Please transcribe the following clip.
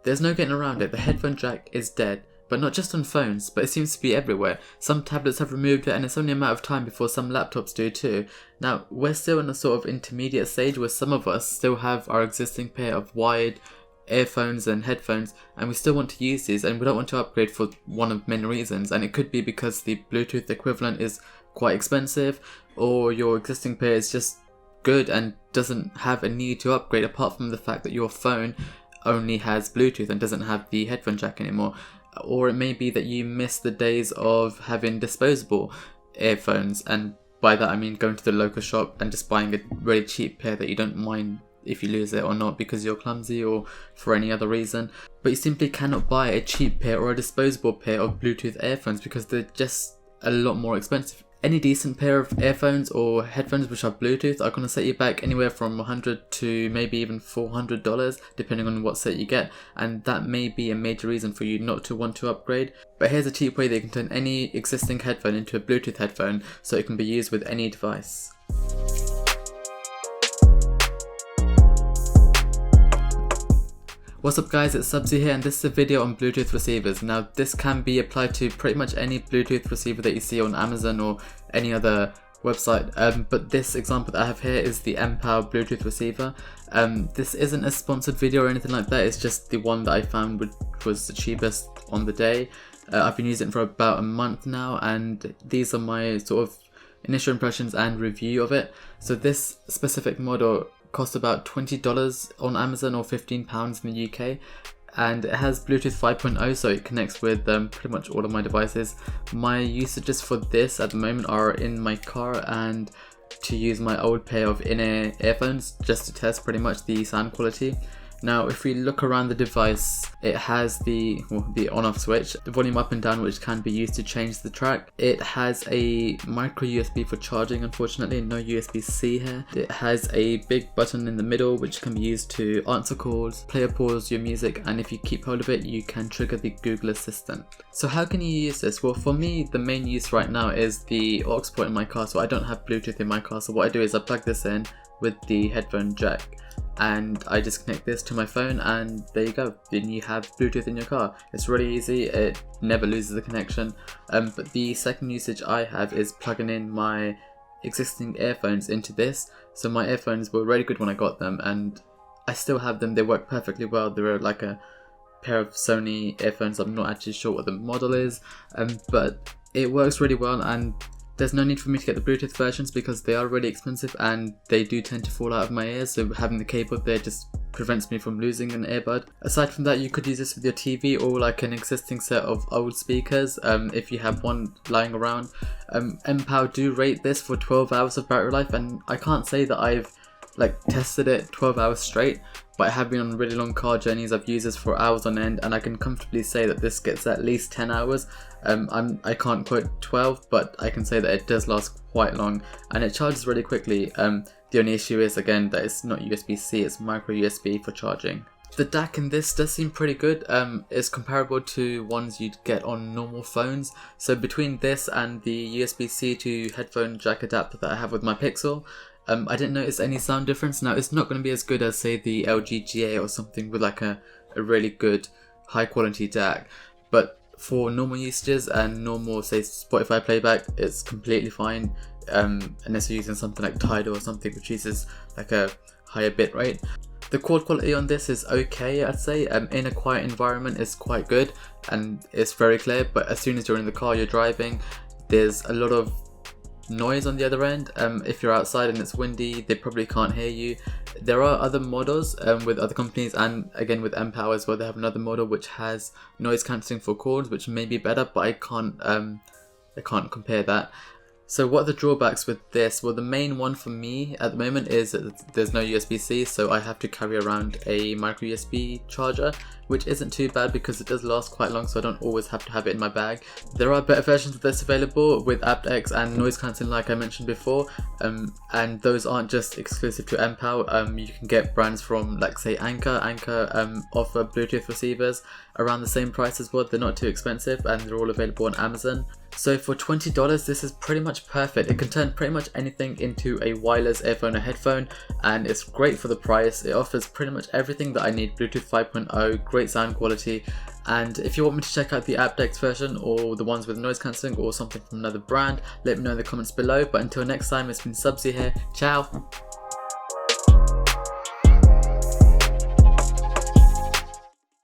There's no getting around it, the headphone jack is dead. But not just on phones, but it seems to be everywhere. Some tablets have removed it and it's only a matter of time before some laptops do too. Now, we're still in a sort of intermediate stage where some of us still have our existing pair of wired earphones and headphones, and we still want to use these, and we don't want to upgrade for one of many reasons. And it could be because the Bluetooth equivalent is quite expensive, or your existing pair is just good and doesn't have a need to upgrade apart from the fact that your phone only has Bluetooth and doesn't have the headphone jack anymore. Or it may be that you miss the days of having disposable earphones, and by that I mean going to the local shop and just buying a really cheap pair that you don't mind if you lose it or not because you're clumsy or for any other reason. But you simply cannot buy a cheap pair or a disposable pair of Bluetooth earphones because they're just a lot more expensive. Any decent pair of earphones or headphones which are Bluetooth are going to set you back anywhere from $100 to maybe even $400 depending on what set you get, and that may be a major reason for you not to want to upgrade. But here's a cheap way that you can turn any existing headphone into a Bluetooth headphone so it can be used with any device. What's up guys, it's Subsy here, and this is a video on Bluetooth receivers. Now this can be applied to pretty much any Bluetooth receiver that you see on Amazon or any other website, but this example that I have here is the Mpow Bluetooth receiver. This isn't a sponsored video or anything like that, it's just the one that I found which was the cheapest on the day. I've been using it for about a month now, and these are my sort of initial impressions and review of it. So this specific model cost about $20 on Amazon or £15 in the UK, and it has Bluetooth 5.0, so it connects with pretty much all of my devices. My usages for this at the moment are in my car and to use my old pair of in-ear earphones just to test pretty much the sound quality. Now if we look around the device, it has the on-off switch, the volume up and down, which can be used to change the track. It has a micro USB for charging, unfortunately, no USB-C here. It has a big button in the middle which can be used to answer calls, play or pause your music, and if you keep hold of it you can trigger the Google Assistant. So how can you use this? Well, for me the main use right now is the aux port in my car, so I don't have Bluetooth in my car, so what I do is I plug this in with the headphone jack and I just connect this to my phone, and there you go, then you have Bluetooth in your car. It's really easy, it never loses the connection. But the second usage I have is plugging in my existing earphones into this. So my earphones were really good when I got them, and I still have them, they work perfectly well. They're like a pair of Sony earphones, I'm not actually sure what the model is, but it works really well, and there's no need for me to get the Bluetooth versions because they are really expensive and they do tend to fall out of my ears, so having the cable there just prevents me from losing an earbud. Aside from that, you could use this with your TV or like an existing set of old speakers if you have one lying around. Mpow do rate this for 12 hours of battery life, and I can't say that I've tested it 12 hours straight, but I have been on really long car journeys. I've used this for hours on end, and I can comfortably say that this gets at least 10 hours. I can't quote 12, but I can say that it does last quite long, and it charges really quickly. The only issue is, again, that it's not USB-C, it's micro USB for charging. The DAC in this does seem pretty good. It's comparable to ones you'd get on normal phones. So between this and the USB-C to headphone jack adapter that I have with my Pixel, I didn't notice any sound difference. Now it's not going to be as good as say the LG G8 or something with like a really good high quality DAC, but for normal usages and normal say Spotify playback, it's completely fine, unless you're using something like Tidal or something which uses like a higher bit rate. The chord quality on this is okay, I'd say. In a quiet environment it's quite good and it's very clear, but as soon as you're in the car, you're driving, there's a lot of noise on the other end. If you're outside and it's windy, they probably can't hear you. There are other models with other companies, and again with Mpow as well, they have another model which has noise cancelling for chords, which may be better, but I can't compare that. So what are the drawbacks with this? Well, the main one for me at the moment is that there's no USB-C, so I have to carry around a micro USB charger, which isn't too bad because it does last quite long, so I don't always have to have it in my bag. There are better versions of this available with aptX and noise cancelling like I mentioned before, and those aren't just exclusive to Mpow. You can get brands from like say Anker offer Bluetooth receivers around the same price as well. They're not too expensive and they're all available on Amazon. So for $20, this is pretty much perfect. It can turn pretty much anything into a wireless earphone or headphone, and it's great for the price. It offers pretty much everything that I need: Bluetooth 5.0, great sound quality. And if you want me to check out the aptX version or the ones with noise cancelling or something from another brand, let me know in the comments below. But until next time, it's been Subsy here. Ciao!